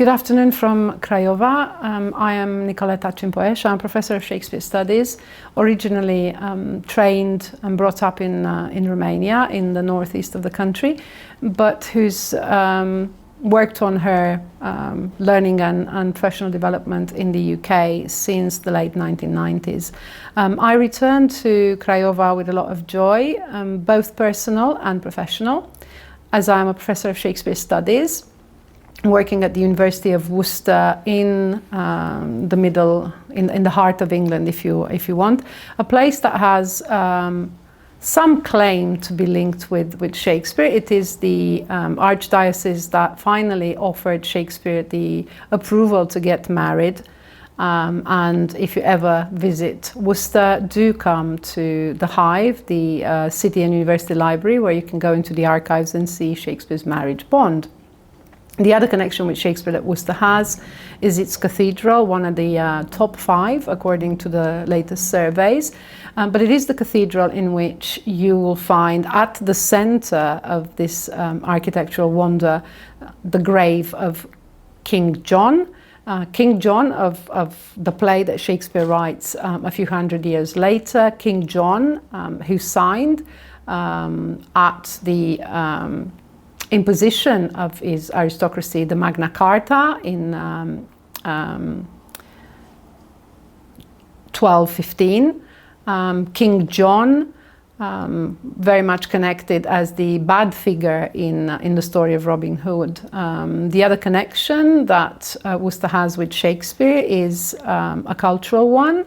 Good afternoon from Craiova. I am Nicoleta Cinpoeș. I'm a professor of Shakespeare Studies, originally trained and brought up in Romania, in the northeast of the country, but who's worked on her learning and professional development in the UK since the late 1990s. I returned to Craiova with a lot of joy, both personal and professional, as I am a professor of Shakespeare Studies, working at the University of Worcester in the heart of England, if you want, a place that has some claim to be linked with Shakespeare. It is the archdiocese that finally offered Shakespeare the approval to get married. And if you ever visit Worcester, do come to the Hive, the City and University Library, where you can go into the archives and see Shakespeare's marriage bond. The other connection which Shakespeare that Worcester has is its cathedral, one of the top 5 according to the latest surveys. But it is the cathedral in which you will find at the center of this architectural wonder the grave of King John. King John of the play that Shakespeare writes a few hundred years later. King John, who signed at the imposition of his aristocracy the Magna Carta in 1215. King John, very much connected as the bad figure in the story of Robin Hood. The other connection that Worcester has with Shakespeare is a cultural one,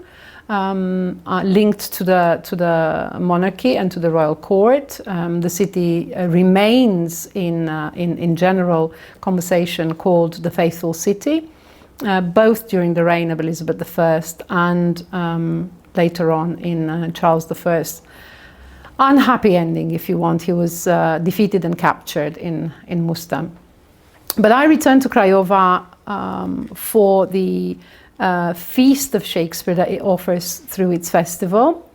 linked to the monarchy and to the royal court. The city remains in general conversation called the Faithful City, both during the reign of Elizabeth I and later on in Charles I. Unhappy ending, if you want. He was defeated and captured in Worcester. But I returned to Craiova for the feast of Shakespeare that it offers through its festival,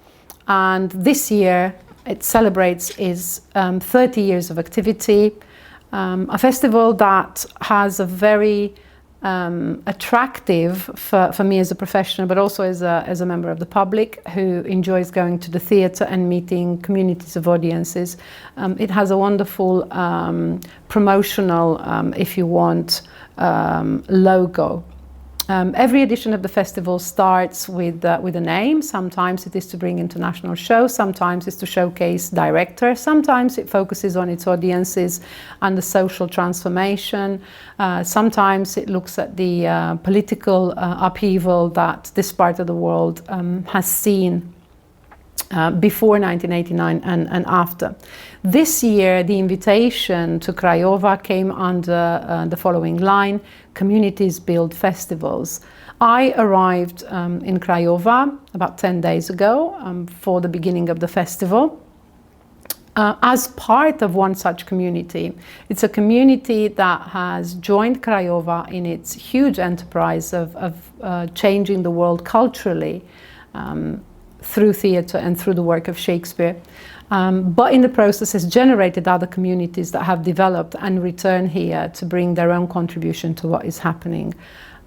and this year it celebrates its 30 years of activity, a festival that has a very attractive for me as a professional, but also as a member of the public who enjoys going to the theatre and meeting communities of audiences. It has a wonderful promotional, if you want, logo. Every edition of the festival starts with a name. Sometimes it is to bring international shows, sometimes it's to showcase directors, sometimes it focuses on its audiences and the social transformation, sometimes it looks at the political upheaval that this part of the world has seen before 1989 and after. This year, the invitation to Craiova came under the following line: Communities Build Festivals. I arrived in Craiova about 10 days ago for the beginning of the festival. As part of one such community. It's a community that has joined Craiova in its huge enterprise of changing the world culturally through theatre and through the work of Shakespeare. But in the process has generated other communities that have developed and return here to bring their own contribution to what is happening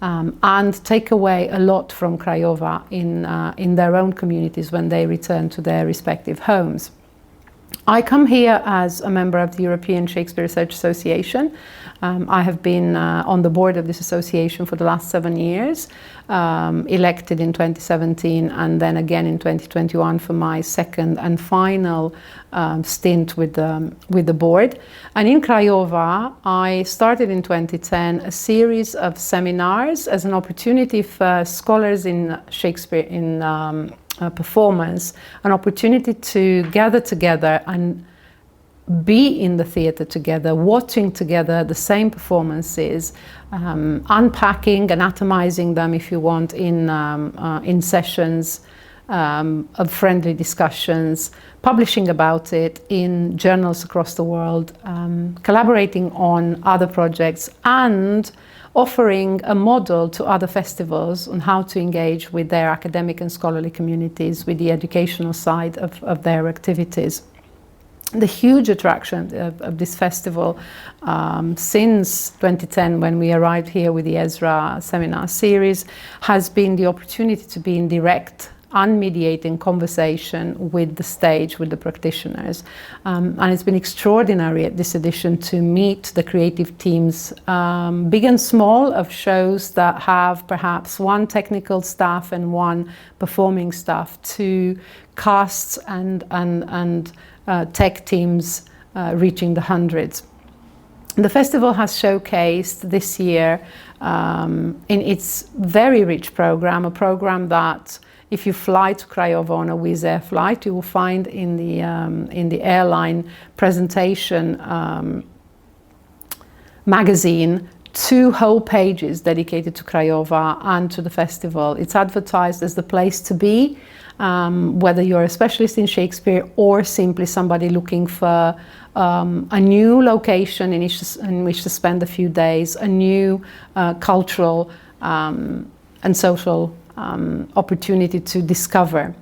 and take away a lot from Craiova in their own communities when they return to their respective homes. I come here as a member of the European Shakespeare Research Association. I have been on the board of this association for the last 7 years, elected in 2017 and then again in 2021 for my second and final stint with the board. And in Craiova, I started in 2010 a series of seminars as an opportunity for scholars in Shakespeare in performance, an opportunity to gather together and be in the theatre together, watching together the same performances, unpacking and atomizing them, if you want, in sessions of friendly discussions, publishing about it in journals across the world, collaborating on other projects, and offering a model to other festivals on how to engage with their academic and scholarly communities with the educational side of their activities. The huge attraction of this festival since 2010, when we arrived here with the Ezra seminar series, has been the opportunity to be in direct, unmediated conversation with the stage, with the practitioners. And it's been extraordinary at this edition to meet the creative teams, big and small, of shows that have perhaps one technical staff and one performing staff, to casts and tech teams reaching the hundreds. The festival has showcased this year in its very rich program, a program that if you fly to Craiova on a Wizz Air flight, you will find in the airline presentation magazine 2 whole pages dedicated to Craiova and to the festival. It's advertised as the place to be, whether you're a specialist in Shakespeare or simply somebody looking for a new location in which to spend a few days, a new cultural and social opportunity to discover.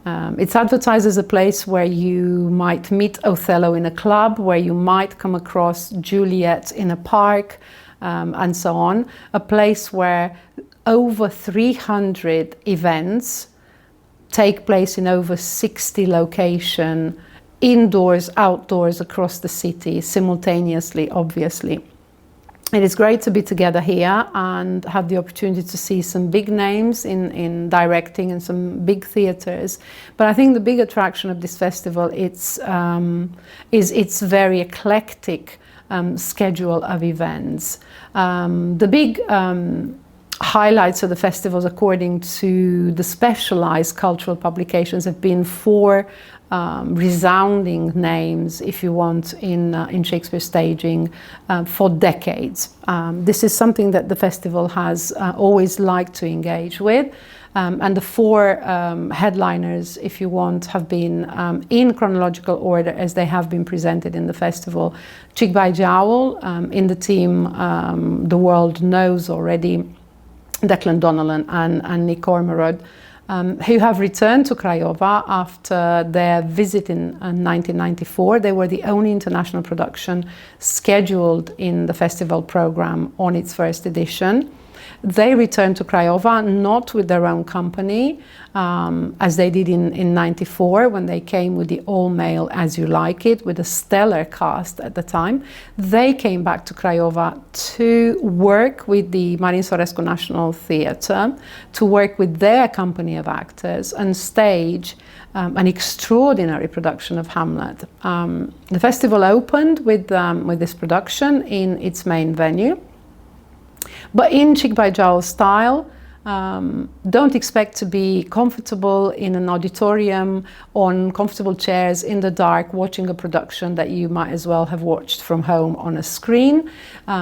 It's advertised as a place where you might meet Othello in a club, where you might come across Juliet in a park, and so on. A place where over 300 events take place in over 60 locations, indoors, outdoors, across the city, simultaneously, obviously. It is great to be together here and have the opportunity to see some big names in directing and some big theatres. But I think the big attraction of this festival is its very eclectic schedule of events. The big highlights of the festivals, according to the specialized cultural publications, have been 4 resounding names, if you want, in Shakespeare staging for decades. This is something that the festival has always liked to engage with. And the 4 headliners, if you want, have been in chronological order as they have been presented in the festival. Chigbay Jowl, in the team the world knows already, Declan Donnellan and Nick Ormerod, who have returned to Craiova after their visit in 1994. They were the only international production scheduled in the festival program on its first edition. They returned to Craiova not with their own company, as they did in 94, when they came with the all-male As You Like It, with a stellar cast at the time. They came back to Craiova to work with the Marin Sorescu National Theatre, to work with their company of actors and stage an extraordinary production of Hamlet. The festival opened with this production in its main venue. But in Chigbay Jowl style, don't expect to be comfortable in an auditorium on comfortable chairs in the dark watching a production that you might as well have watched from home on a screen.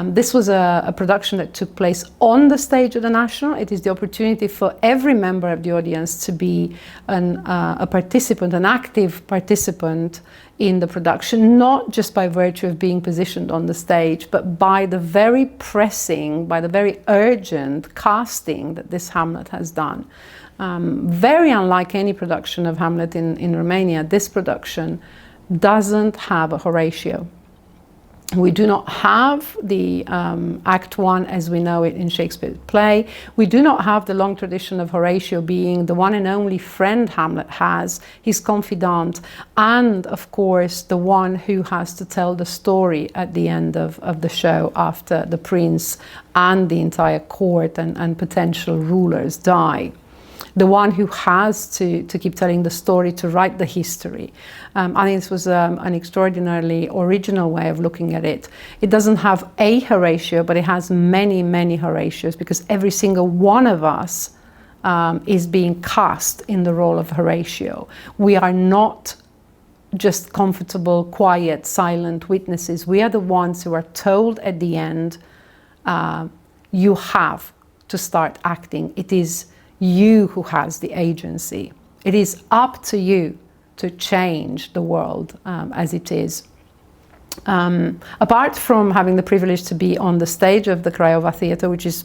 This was a production that took place on the stage of the National. It is the opportunity for every member of the audience to be a participant, an active participant in the production, not just by virtue of being positioned on the stage, but by the very pressing, by the very urgent casting that this Hamlet has done. Very unlike any production of Hamlet in Romania, this production doesn't have a Horatio. We do not have the Act 1 as we know it in Shakespeare's play. We do not have the long tradition of Horatio being the one and only friend Hamlet has, his confidant, and of course the one who has to tell the story at the end of the show after the prince and the entire court and potential rulers die. The one who has to keep telling the story, to write the history. I think this was an extraordinarily original way of looking at it. It doesn't have a Horatio, but it has many, many Horatios, because every single one of us is being cast in the role of Horatio. We are not just comfortable, quiet, silent witnesses. We are the ones who are told at the end, you have to start acting. It is you who has the agency. It is up to you to change the world as it is. Apart from having the privilege to be on the stage of the Craiova Theatre, which is,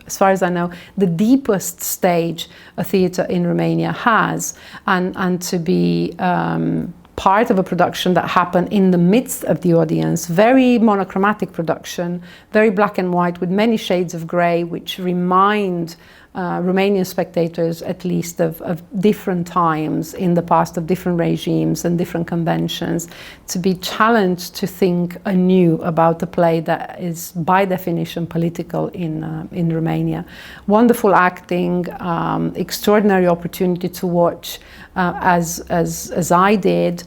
as far as I know, the deepest stage a theatre in Romania has, and to be part of a production that happened in the midst of the audience. Very monochromatic production, very black and white with many shades of grey, which remind Romanian spectators at least of different times in the past, of different regimes and different conventions, to be challenged to think anew about a play that is by definition political in Romania. Wonderful acting, extraordinary opportunity to watch as I did.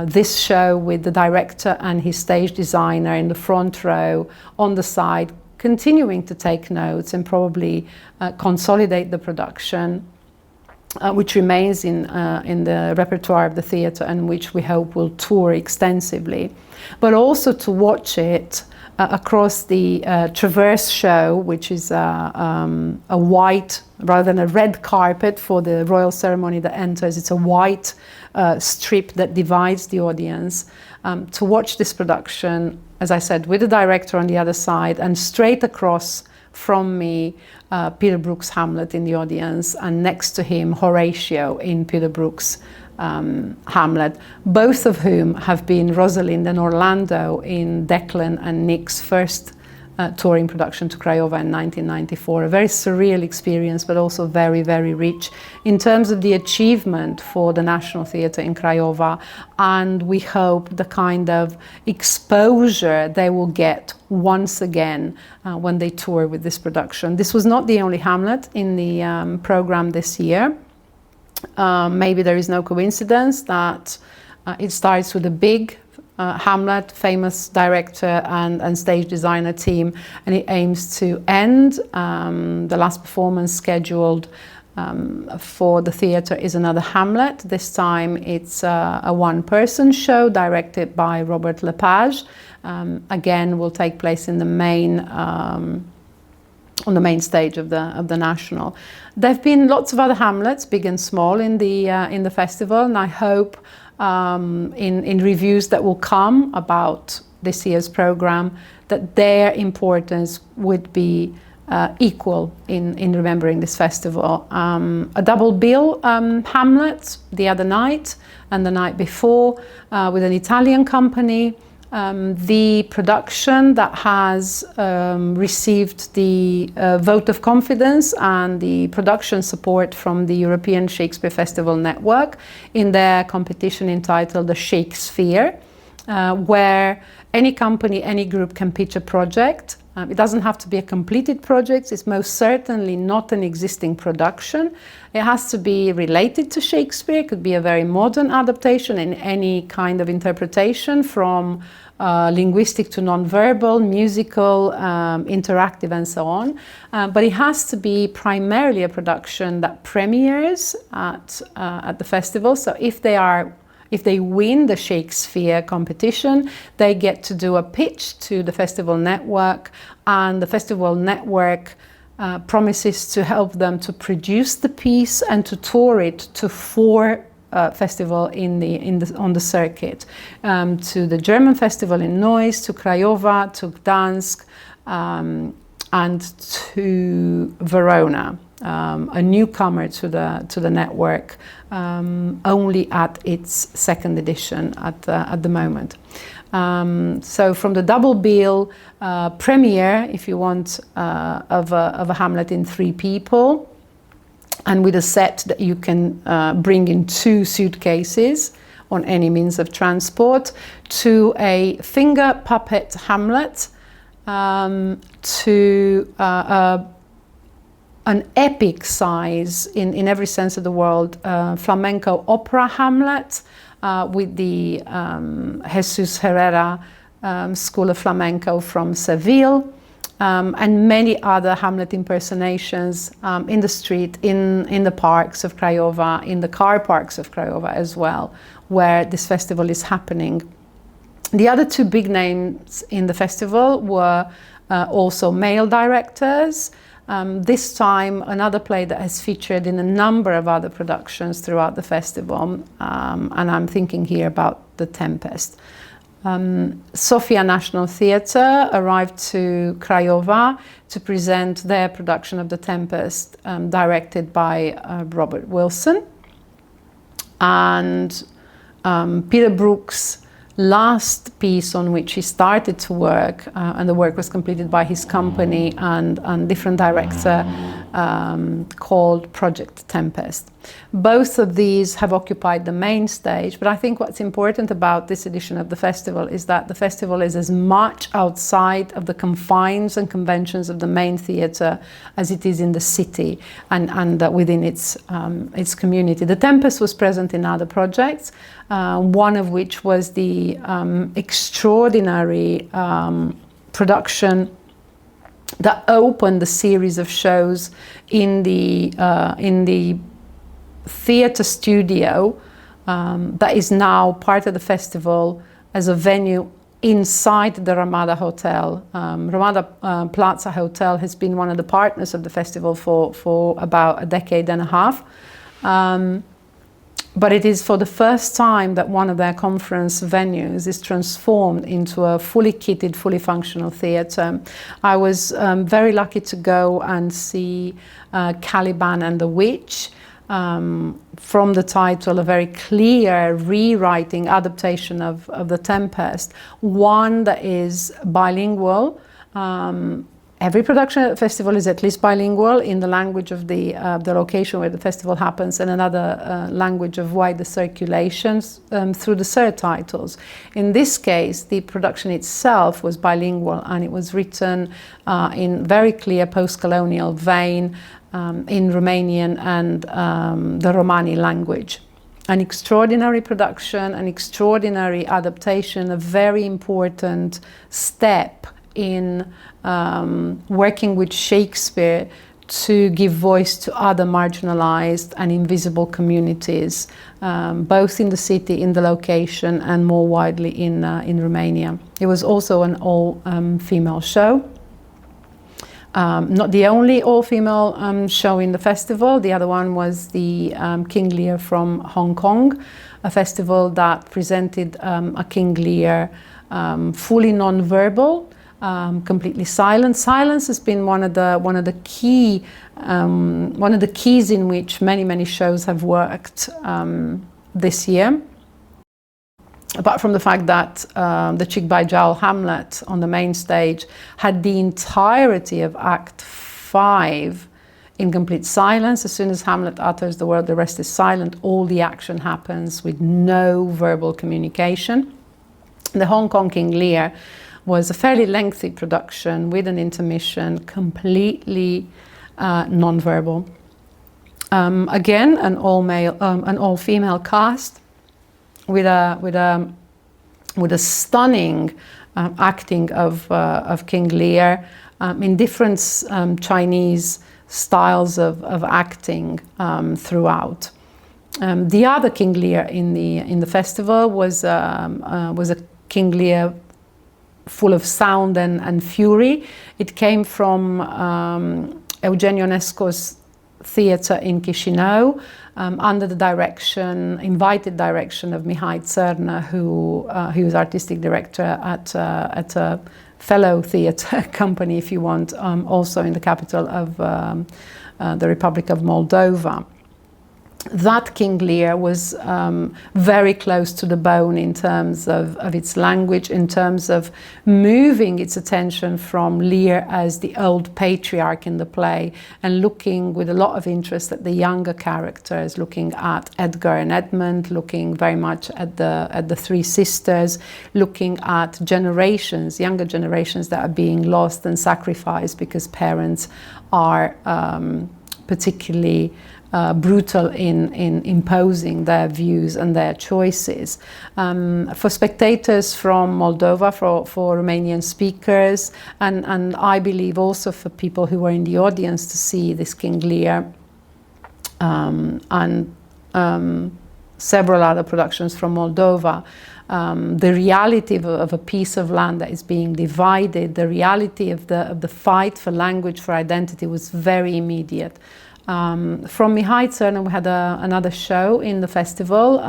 This show with the director and his stage designer in the front row, on the side, continuing to take notes and probably consolidate the production, which remains in the repertoire of the theatre and which we hope will tour extensively. But also to watch it across the Traverse show, which is a white rather than a red carpet for the royal ceremony that enters. It's a white strip that divides the audience. To watch this production, as I said, with the director on the other side, and straight across from me, Peter Brook's Hamlet in the audience, and next to him, Horatio in Peter Brook's Hamlet, both of whom have been Rosalind and Orlando in Declan and Nick's first touring production to Craiova in 1994. A very surreal experience, but also very, very rich in terms of the achievement for the National Theatre in Craiova, and we hope the kind of exposure they will get once again when they tour with this production. This was not the only Hamlet in the program this year. Maybe there is no coincidence that it starts with a big Hamlet, famous director and stage designer team, and it aims to end. The last performance scheduled for the theatre is another Hamlet. This time it's a one-person show directed by Robert Lepage. Again, will take place in the main on the main stage of the National. There have been lots of other Hamlets, big and small, in the festival, and I hope in reviews that will come about this year's program that their importance would be equal in remembering this festival. A double bill Hamlet the other night and the night before with an Italian company. The production that has received the vote of confidence and the production support from the European Shakespeare Festival Network in their competition entitled the Shakespeare, where any company, any group can pitch a project. It doesn't have to be a completed project. It's most certainly not an existing production. It has to be related to Shakespeare. It could be a very modern adaptation in any kind of interpretation, from linguistic to non-verbal, musical, interactive, and so on. But it has to be primarily a production that premieres at the festival. So if they win the Shakespeare competition, they get to do a pitch to the Festival Network, and the Festival Network promises to help them to produce the piece and to tour it to 4 festivals on the circuit, to the German festival in Neuss, to Craiova, to Gdansk, and to Verona. A newcomer to the network, only at its 2nd edition at the moment. So from the double bill premiere, if you want, of a Hamlet in 3 people, and with a set that you can bring in 2 suitcases on any means of transport, to a finger puppet Hamlet, to an epic size, in every sense of the word, flamenco opera Hamlet, with the Jesus Herrera School of Flamenco from Seville, and many other Hamlet impersonations in the street, in the parks of Craiova, in the car parks of Craiova as well, where this festival is happening. The other 2 big names in the festival were also male directors. This time, another play that has featured in a number of other productions throughout the festival, and I'm thinking here about The Tempest. Sofia National Theatre arrived to Craiova to present their production of The Tempest, directed by Robert Wilson. And Peter Brook's last piece on which he started to work, and the work was completed by his company and different director, called Project Tempest. Both of these have occupied the main stage, but I think what's important about this edition of the festival is that the festival is as much outside of the confines and conventions of the main theatre as it is in the city and within its community. The Tempest was present in other projects, one of which was the extraordinary production that opened the series of shows in the theatre studio that is now part of the festival as a venue inside the Ramada Hotel. Ramada Plaza Hotel has been one of the partners of the festival for about a decade and a half. But it is for the first time that one of their conference venues is transformed into a fully kitted, fully functional theatre. I was very lucky to go and see Caliban and the Witch. From the title, a very clear rewriting, adaptation of The Tempest, one that is bilingual. Every production at the festival is at least bilingual in the language of the location where the festival happens, and another language of wider circulations through the subtitles. In this case, the production itself was bilingual, and it was written in very clear post-colonial vein in Romanian and the Romani language. An extraordinary production, an extraordinary adaptation, a very important step in working with Shakespeare to give voice to other marginalized and invisible communities, both in the city, in the location, and more widely in Romania. It was also an all-female show. Not the only all-female show in the festival. The other one was the King Lear from Hong Kong, a festival that presented a King Lear fully non-verbal, completely silent. Silence has been one of the keys in which many shows have worked this year. Apart from the fact that the Chick by Jowl Hamlet on the main stage had the entirety of Act 5 in complete silence. As soon as Hamlet utters the word, the rest is silent. All the action happens with no verbal communication. The Hong Kong King Lear was a fairly lengthy production with an intermission, completely non-verbal. Again, an all-female cast with a stunning acting of King Lear in different Chinese styles of acting throughout. The other King Lear in the festival was a King Lear full of sound and fury. It came from Eugenio Ionesco's theatre in Chișinău, under the invited direction of Mihai Țărnă, who was artistic director at a fellow theatre company, if you want, also in the capital of the Republic of Moldova. That King Lear was very close to the bone in terms of its language, in terms of moving its attention from Lear as the old patriarch in the play and looking with a lot of interest at the younger characters, looking at Edgar and Edmund, looking very much at the three sisters, looking at generations, younger generations that are being lost and sacrificed because parents are particularly brutal in imposing their views and their choices. For spectators from Moldova, for Romanian speakers, and I believe also for people who were in the audience to see this King Lear and several other productions from Moldova, the reality of a piece of land that is being divided, the reality of the fight for language, for identity was very immediate. From Mihai Țărnă, we had another show in the festival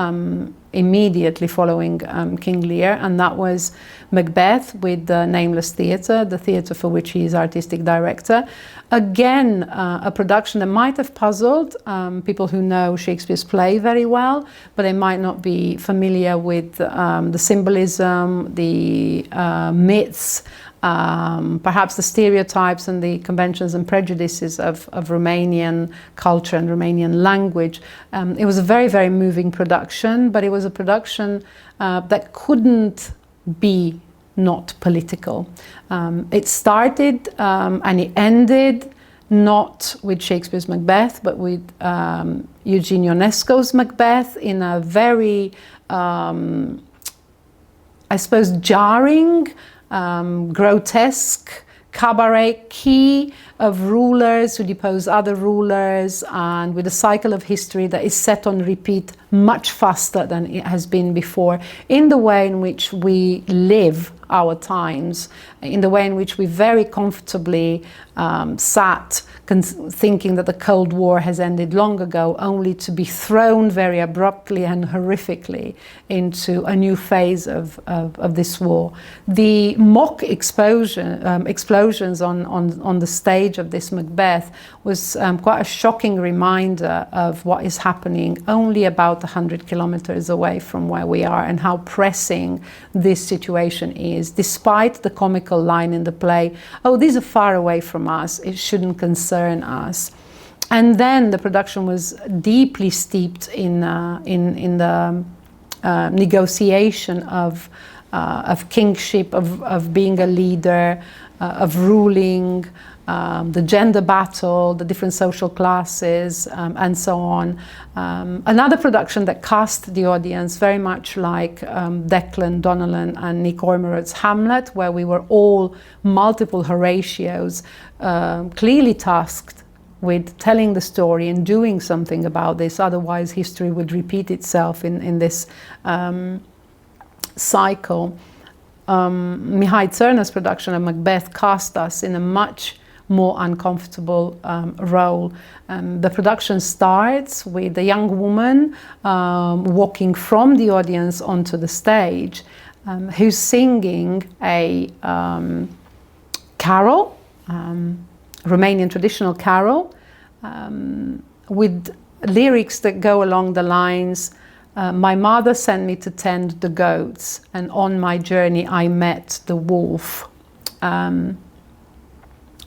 immediately following King Lear, and that was Macbeth with the Nameless Theatre, the theatre for which he is artistic director. Again, a production that might have puzzled people who know Shakespeare's play very well, but they might not be familiar with the symbolism, the myths, perhaps the stereotypes and the conventions and prejudices of Romanian culture and Romanian language. It was a very, very moving production, but it was a production that couldn't be not political. It started and it ended not with Shakespeare's Macbeth, but with Eugene Ionesco's Macbeth in a very, I suppose, jarring, grotesque cabaret key of rulers who depose other rulers, and with a cycle of history that is set on repeat much faster than it has been before, in the way in which we live our times, in the way in which we very comfortably sat thinking that the Cold War has ended long ago, only to be thrown very abruptly and horrifically into a new phase of this war. The mock explosions on the stage of this Macbeth was quite a shocking reminder of what is happening only about 100 kilometers away from where we are, and how pressing this situation is, despite the comical line in the play, "Oh, these are far away from us, it shouldn't concern us." And then the production was deeply steeped in the negotiation of kingship, of being a leader, of ruling, the gender battle, the different social classes, and so on. Another production that cast the audience very much like Declan Donnellan and Nick Ormerod's Hamlet, where we were all multiple Horatios, clearly tasked with telling the story and doing something about this, otherwise history would repeat itself in this cycle. Mihai Țărnă's production of Macbeth cast us in a much more uncomfortable role. The production starts with a young woman walking from the audience onto the stage, who's singing a carol, Romanian traditional carol, with lyrics that go along the lines, "My mother sent me to tend the goats, and on my journey I met the wolf."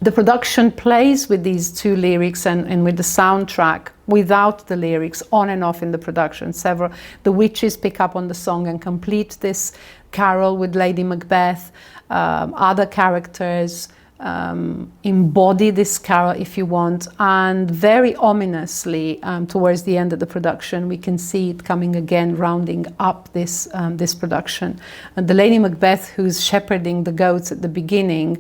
The production plays with these two lyrics and with the soundtrack without the lyrics, on and off in the production. The witches pick up on the song and complete this carol with Lady Macbeth. Other characters embody this carol, if you want, and very ominously towards the end of the production we can see it coming again, rounding up this production. And the Lady Macbeth, who's shepherding the goats at the beginning,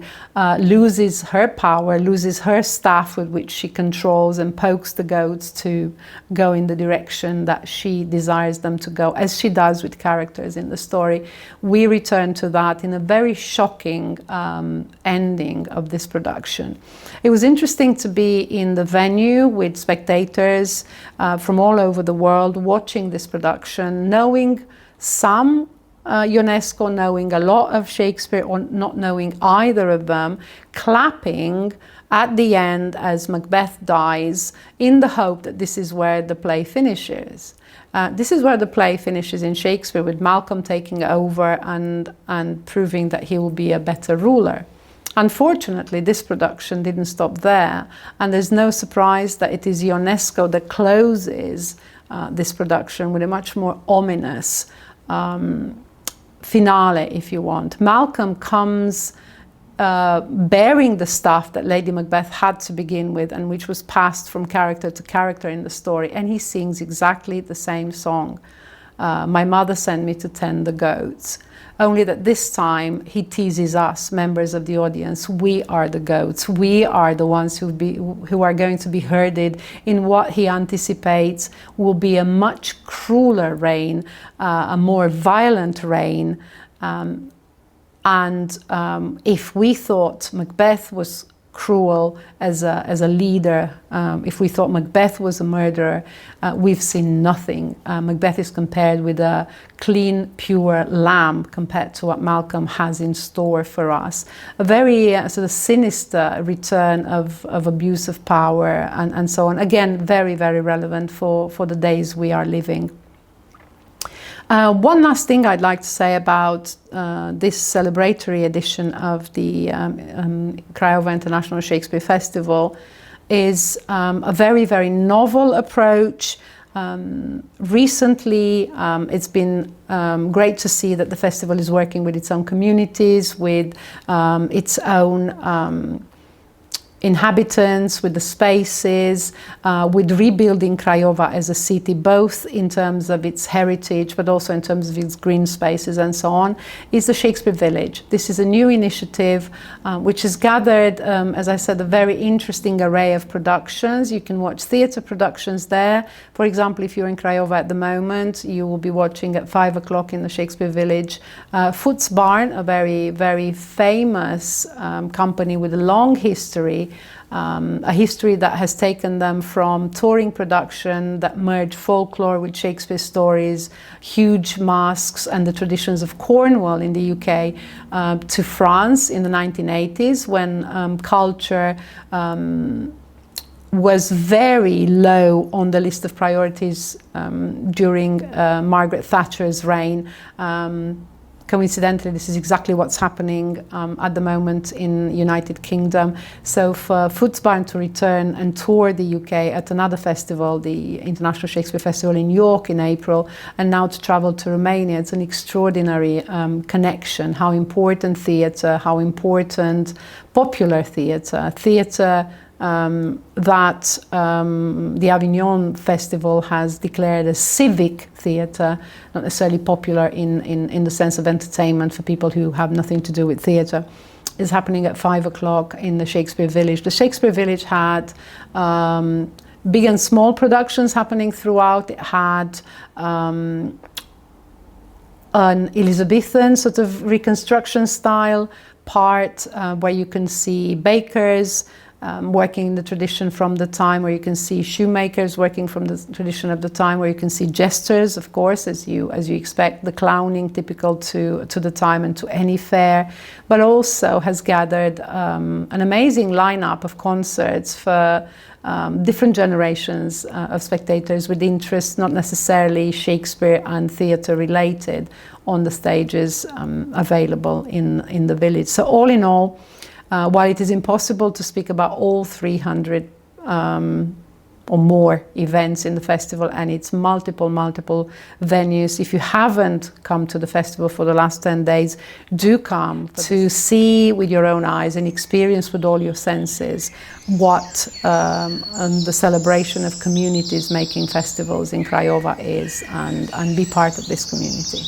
loses her power, loses her staff with which she controls and pokes the goats to go in the direction that she desires them to go, as she does with characters in the story. We return to that in a very shocking ending of this production. It was interesting to be in the venue with spectators from all over the world watching this production, knowing some Ionesco, knowing a lot of Shakespeare, or not knowing either of them, clapping at the end as Macbeth dies, in the hope that this is where the play finishes. This is where the play finishes in Shakespeare, with Malcolm taking over and proving that he will be a better ruler. Unfortunately, this production didn't stop there, and there's no surprise that it is Ionesco that closes this production with a much more ominous finale, if you want. Malcolm comes bearing the staff that Lady Macbeth had to begin with, and which was passed from character to character in the story, and he sings exactly the same song. "My mother sent me to tend the goats." Only that this time he teases us, members of the audience. We are the goats. We are the ones who are going to be herded in what he anticipates will be a much crueler reign, a more violent reign. If we thought Macbeth was cruel as a leader. If we thought Macbeth was a murderer, we've seen nothing. Macbeth is compared with a clean, pure lamb compared to what Malcolm has in store for us. A very sort of sinister return of abuse of power and so on. Again, very, very relevant for the days we are living. One last thing I'd like to say about this celebratory edition of the Craiova International Shakespeare Festival is a very, very novel approach. Recently, it's been great to see that the festival is working with its own communities, with its own inhabitants, with the spaces, with rebuilding Craiova as a city, both in terms of its heritage, but also in terms of its green spaces and so on, is the Shakespeare Village. This is a new initiative which has gathered, as I said, a very interesting array of productions. You can watch theatre productions there. For example, if you're in Craiova at the moment, you will be watching at 5 o'clock in the Shakespeare Village Foots Barn, a very, very famous company with a long history. A history that has taken them from touring production that merged folklore with Shakespeare stories, huge masques and the traditions of Cornwall in the UK, to France in the 1980s when culture was very low on the list of priorities during Margaret Thatcher's reign. Coincidentally, this is exactly what's happening at the moment in United Kingdom. So for Foots Barn to return and tour the UK at another festival, the International Shakespeare Festival in York in April, and now to travel to Romania, it's an extraordinary connection. How important theatre, how important popular theatre, theatre that the Avignon Festival has declared as civic theatre, not necessarily popular in the sense of entertainment for people who have nothing to do with theatre, is happening at 5 o'clock in the Shakespeare Village. The Shakespeare Village had big and small productions happening throughout. It had an Elizabethan sort of reconstruction style part where you can see bakers working in the tradition from the time, where you can see shoemakers working from the tradition of the time, where you can see jesters, of course, as you expect, the clowning typical to the time and to any fair, but also has gathered an amazing lineup of concerts for different generations of spectators with interests not necessarily Shakespeare and theatre related on the stages available in the village. So all in all, while it is impossible to speak about all 300 or more events in the festival and its multiple venues, if you haven't come to the festival for the last 10 days, do come to see with your own eyes and experience with all your senses what the celebration of communities making festivals in Craiova is, and be part of this community.